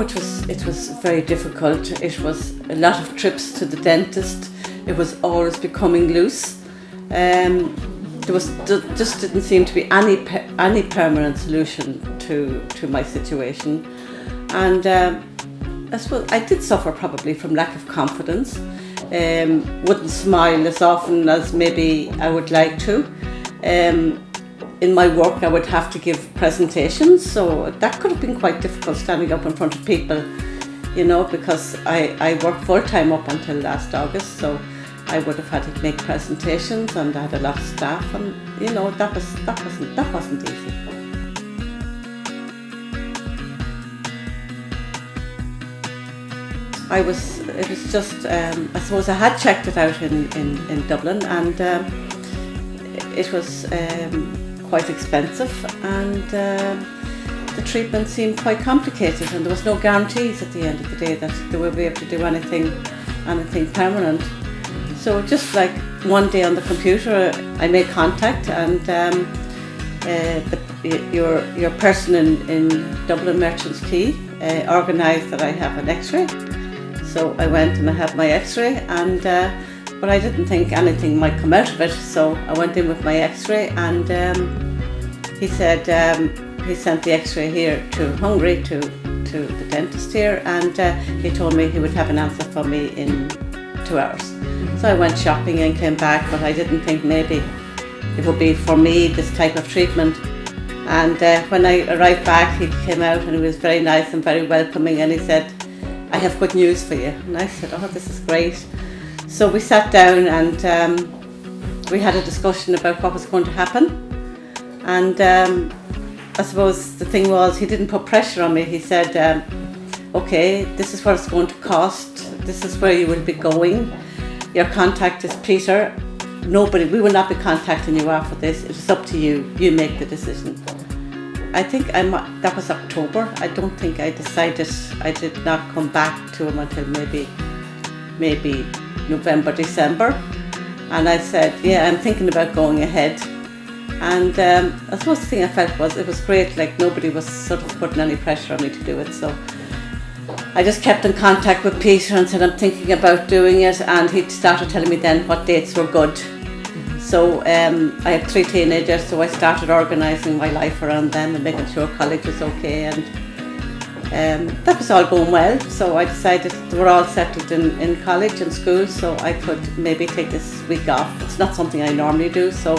it was very difficult. It was a lot of trips to the dentist. It was always becoming loose. Just didn't seem to be any permanent solution to my situation, and I suppose I did suffer probably from lack of confidence. Wouldn't smile as often as maybe I would like to. In my work I would have to give presentations, so that could have been quite difficult, standing up in front of people, you know, because I worked full-time up until last August, so I would have had to make presentations, and I had a lot of staff, and you know, that wasn't easy. It was just, I suppose I had checked it out in Dublin, and it was quite expensive, and the treatment seemed quite complicated, and there was no guarantees at the end of the day that they would be able to do anything permanent. So just like one day on the computer I made contact, and your person in Dublin Merchants Quay organised that I have an x-ray. So I went and I had my x-ray, and but I didn't think anything might come out of it, so I went in with my x-ray, and he said he sent the x-ray here to Hungary to the dentist here, and he told me he would have an answer for me in 2 hours. So I went shopping and came back, but I didn't think maybe it would be for me, this type of treatment. And when I arrived back, he came out and he was very nice and very welcoming, and he said, "I have good news for you." And I said, "Oh, this is great." So we sat down and we had a discussion about what was going to happen. And I suppose the thing was, he didn't put pressure on me. He said, "Okay, this is what it's going to cost. This is where you will be going. Your contact is Peter. We will not be contacting you after this. It is up to you. You make the decision." I think that was October. I don't think I decided. I did not come back to him until maybe November, December. And I said, "Yeah, I'm thinking about going ahead." And I suppose the thing I felt was, it was great, like nobody was sort of putting any pressure on me to do it. So I just kept in contact with Peter and said, "I'm thinking about doing it," and he started telling me then what dates were good. So I have 3 teenagers, so I started organising my life around them and making sure college was okay, and that was all going well. So I decided they were all settled in college and school, so I could maybe take this week off. It's not something I normally do, so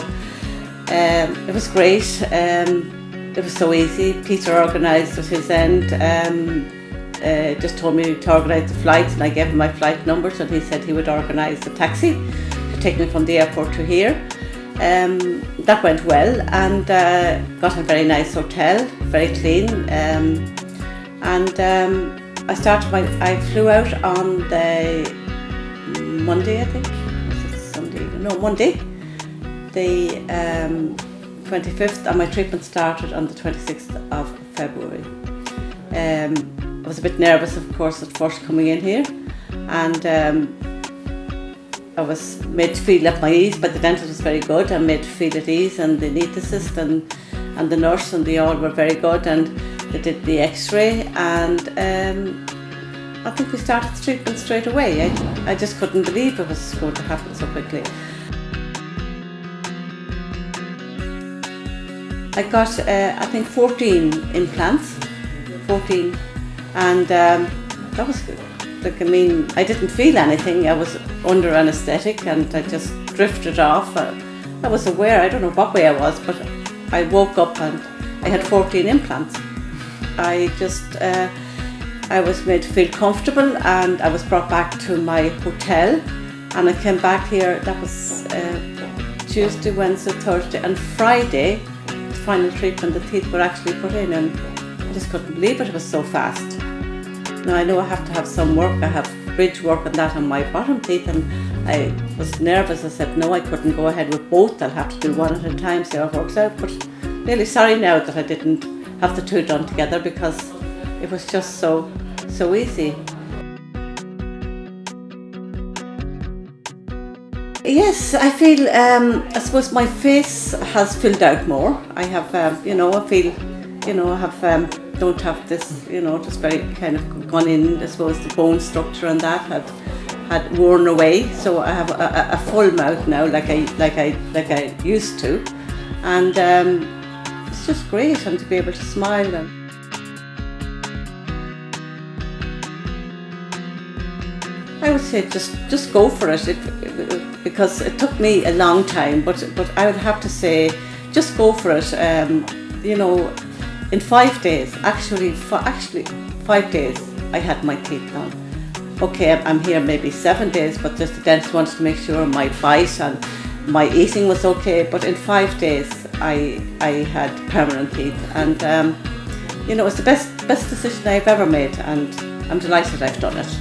it was great. It was so easy. Peter organised at his end. Just told me to organise the flights, and I gave him my flight numbers, and he said he would organise the taxi to take me from the airport to here. That went well, and got a very nice hotel, very clean, and I flew out on the Monday, I think. Was it Sunday? No, Monday, the 25th, and my treatment started on the 26th of February. I was a bit nervous, of course, at first coming in here, and I was made to feel at my ease, but the dentist was very good. I made to feel at ease, and the anaesthetist and the nurse, and they all were very good, and they did the x-ray, and I think we started the treatment straight away. I just couldn't believe it was going to happen so quickly. I got, I think, 14 implants, 14. And that was good. Like, I mean, I didn't feel anything. I was under anesthetic, and I just drifted off. I was aware, I don't know what way I was, but I woke up and I had 14 implants. I was made to feel comfortable, and I was brought back to my hotel, and I came back here. That was Tuesday, Wednesday, Thursday, and Friday. The final treatment, the teeth were actually put in, and I just couldn't believe it. It was so fast. Now I know I have to have some work. I have bridge work and that on my bottom teeth, and I was nervous. I said no, I couldn't go ahead with both. I'll have to do one at a time, see how it works out. But really sorry now that I didn't have the 2 done together, because it was just so easy. Yes, I feel, I suppose my face has filled out more. I have, I feel, I have don't have this, you know, just very kind of gone in. I suppose the bone structure and that had worn away, so I have a full mouth now, like I used to, and it's just great, and to be able to smile. And I would say just go for it, because it took me a long time, but I would have to say just go for it. You know, in 5 days, actually 5 days, I had my teeth done. Okay, I'm here maybe 7 days, but just the dentist wanted to make sure my bite and my eating was okay. But in 5 days, I had permanent teeth, and you know, it's the best decision I've ever made, and I'm delighted I've done it.